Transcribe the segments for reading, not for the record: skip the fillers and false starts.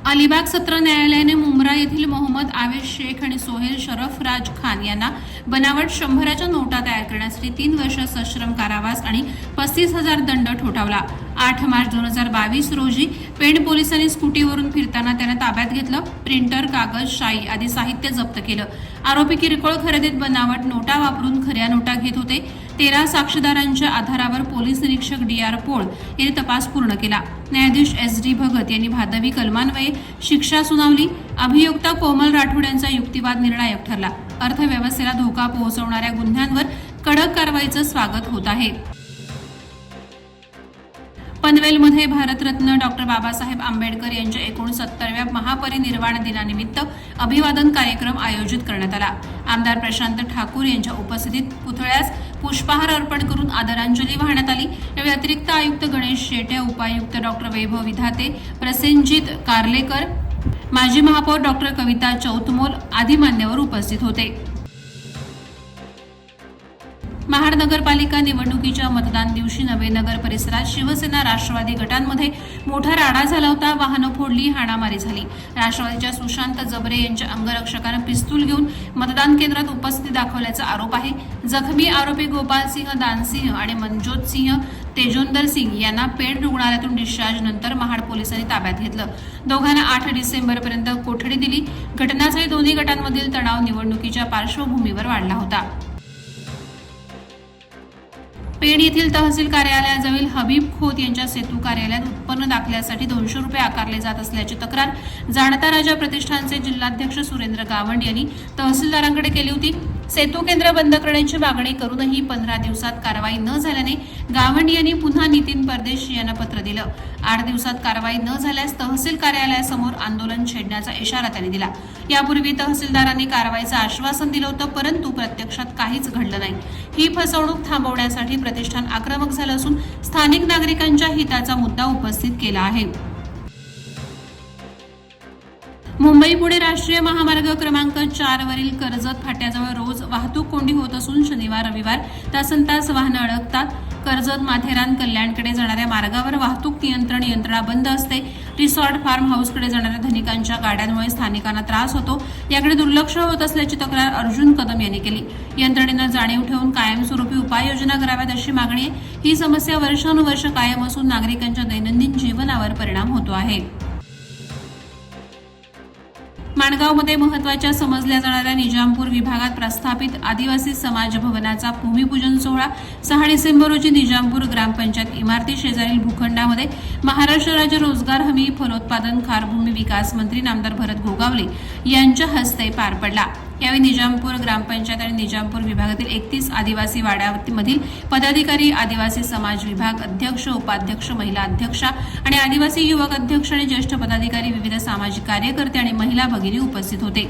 अलिबाग सत्र न्यायालयाने मुंब्रा येथील मोहम्मद आवेश शेख आणि सोहेल शरफ राज खान यांना बनावट 100च्या नोटा तयार करण्यासाठी 3 वर्ष सश्रम कारावास आणि 35,000 दंड ठोठावला. 8 मार्च 2022 रोजी पेण पोलिसांनी स्कूटीवरून फिरताना त्यांना ताब्यात घेतलं. प्रिंटर, कागद, शाई आदी साहित्य जप्त केलं. आरोपी किरकोळ खरेदीत बनावट नोटा वापरून खऱ्या नोटा घेत होते. 13 साक्षीदारांच्या आधारावर पोलीस निरीक्षक DR पोळ यांनी तपास पूर्ण केला. न्यायाधीश SD भगत यांनी भादवी कलमान्वये शिक्षा सुनावली. अभियुक्ता कोमल राठोड यांचा युक्तिवाद निर्णायक ठरला. अर्थव्यवस्थेला धोका पोहोचवणाऱ्या गुन्ह्यांवर कडक कारवाईचं स्वागत होत आहे. पनवेलमध्ये भारतरत्न डॉ. बाबासाहेब आंबेडकर यांच्या 69व्या महापरिनिर्वाण दिनानिमित्त अभिवादन कार्यक्रम आयोजित करण्यात आला. आमदार प्रशांत ठाकूर यांच्या उपस्थितीत पुतळ्यास पुष्पहार अर्पण करून आदरांजली वाहण्यात आली. यावेळी अतिरिक्त आयुक्त गणेश शेटे, उपायुक्त डॉ. वैभव विधाते, प्रसेनजित कारलेकर, माजी महापौर डॉ. कविता चौतमोल आदी मान्यवर उपस्थित होते. महाड नगरपालिका निवडणुकीच्या मतदान दिवशी नवे नगर परिसरात शिवसेना राष्ट्रवादी गटांमध्ये मोठा राडा झाला होता. वाहनं फोडली, हाणामारी झाली. राष्ट्रवादीच्या सुशांत जबरे यांच्या अंगरक्षकानं पिस्तूल घेऊन मतदान केंद्रात उपस्थिती दाखवल्याचा आरोप आहे. जखमी आरोपी गोपालसिंह दानसिंह आणि मनजोत सिंह तेजोंदर सिंग यांना पेण रुग्णालयातून डिस्चार्ज नंतर महाड पोलिसांनी ताब्यात घेतलं. दोघांना 8 डिसेंबरपर्यंत कोठडी दिली. घटनास्थळी दोन्ही गटांमधील तणाव निवडणुकीच्या पार्श्वभूमीवर वाढला होता. पेण येथील तहसील कार्यालयाजवळ हबीब खोत यांच्या सेतू कार्यालयात उत्पन्न दाखल्यासाठी 200 रुपये आकारले जात असल्याची तक्रार जाणता राजा प्रतिष्ठानचे जिल्हाध्यक्ष सुरेंद्र गावंड यांनी तहसीलदारांकडे केली होती. सेतू केंद्र बंद करण्याची मागणी करूनही 15 दिवसात कारवाई न झाल्याने गावंड यांनी पुन्हा नितीन परदेशी यांना पत्र दिलं. 8 दिवसात कारवाई न झाल्यास तहसील कार्यालयासमोर आंदोलन छेडण्याचा इशारा त्यांनी दिला. यापूर्वी तहसीलदारांनी कारवाईचं आश्वासन दिलं होतं, परंतु प्रत्यक्षात काहीच घडलं नाही. ही फसवणूक थांबवण्यासाठी प्रतिष्ठान आक्रमक झालं असून स्थानिक नागरिकांच्या हिताचा मुद्दा उपस्थित केला आहे. मुंबई पुणे राष्ट्रीय महामार्ग क्रमांक 4 वरील कर्जत फाट्याजवळ रोज वाहतूक कोंडी होत असून शनिवार रविवार तासनतास वाहनं अडकतात. कर्जत माथेरान कल्याणकडे जाणाऱ्या मार्गावर वाहतूक नियंत्रण यंत्रणा बंद असते. रिसॉर्ट फार्म हाऊसकडे जाणाऱ्या धनिकांच्या गाड्यांमुळे स्थानिकांना त्रास होतो. याकडे दुर्लक्ष होत असल्याची तक्रार अर्जुन कदम यांनी केली. यंत्रणेनं जाणीव ठेवून कायमस्वरूपी उपाययोजना कराव्यात अशी मागणी आहे. ही समस्या वर्षानुवर्ष कायम असून नागरिकांच्या दैनंदिन जीवनावर परिणाम होतो आहे. माणगावमध्ये महत्त्वाच्या समजल्या जाणाऱ्या निजामपूर विभागात प्रस्थापित आदिवासी समाज भवनाचा भूमिपूजन सोहळा 6 डिसेंबर रोजी निजामपूर ग्रामपंचायत इमारती शेजारील भूखंडामध्ये महाराष्ट्र राज्य रोजगार हमी फलोत्पादन खारभूमी विकास मंत्री नामदार भरत गोगावले यांच्या हस्ते पार पडला. यावेळी निजामपूर ग्रामपंचायत आणि निजामपूर विभागातील 31 आदिवासी वाड्यामधील पदाधिकारी, आदिवासी समाज विभाग अध्यक्ष, उपाध्यक्ष, महिला अध्यक्षा आणि आदिवासी युवक अध्यक्ष आणि ज्येष्ठ पदाधिकारी, विविध सामाजिक कार्यकर्ते आणि महिला भगिनी उपस्थित होते.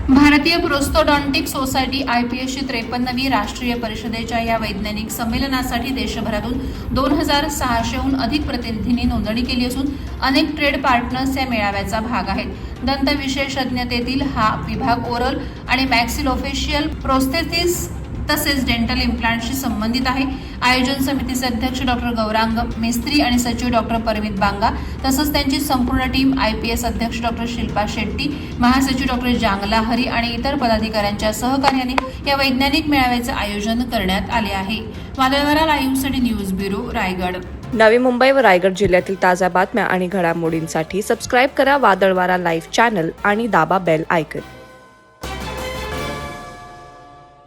भारतीय प्रोस्थोडॉन्टिक सोसायटी IPSची 53वी राष्ट्रीय परिषदेच्या या वैज्ञानिक संमेलनासाठी देशभरातून 2600हून अधिक प्रतिनिधींनी नोंदणी केली असून अनेक ट्रेड पार्टनर्स या मेळाव्याचा भाग आहेत. दंत विशेषज्ञतेतील हा विभाग ओरल आणि मॅक्सिलोफेशियल प्रोस्थेसिस तसेच डेंटल इम्प्लांटशी संबंधित आहे. आयोजन समितीचे अध्यक्ष डॉ. गौरांग मेस्त्री आणि सचिव डॉ. परमित बांगा तसंच त्यांची संपूर्ण टीम, IPS अध्यक्ष डॉ. शिल्पा शेट्टी, महासचिव डॉ. जांगला हरी आणि इतर पदाधिकाऱ्यांच्या सहकार्याने या वैज्ञानिक मेळाव्याचे आयोजन करण्यात आले आहे. वादळवारा लाईव्हसाठी न्यूज ब्युरो, रायगड. नवी मुंबई व रायगड जिल्ह्यातील ताज्या बातम्या आणि घडामोडींसाठी सबस्क्राईब करा वादळवारा लाईव्ह चॅनल आणि दाबा बेल आयकॉन.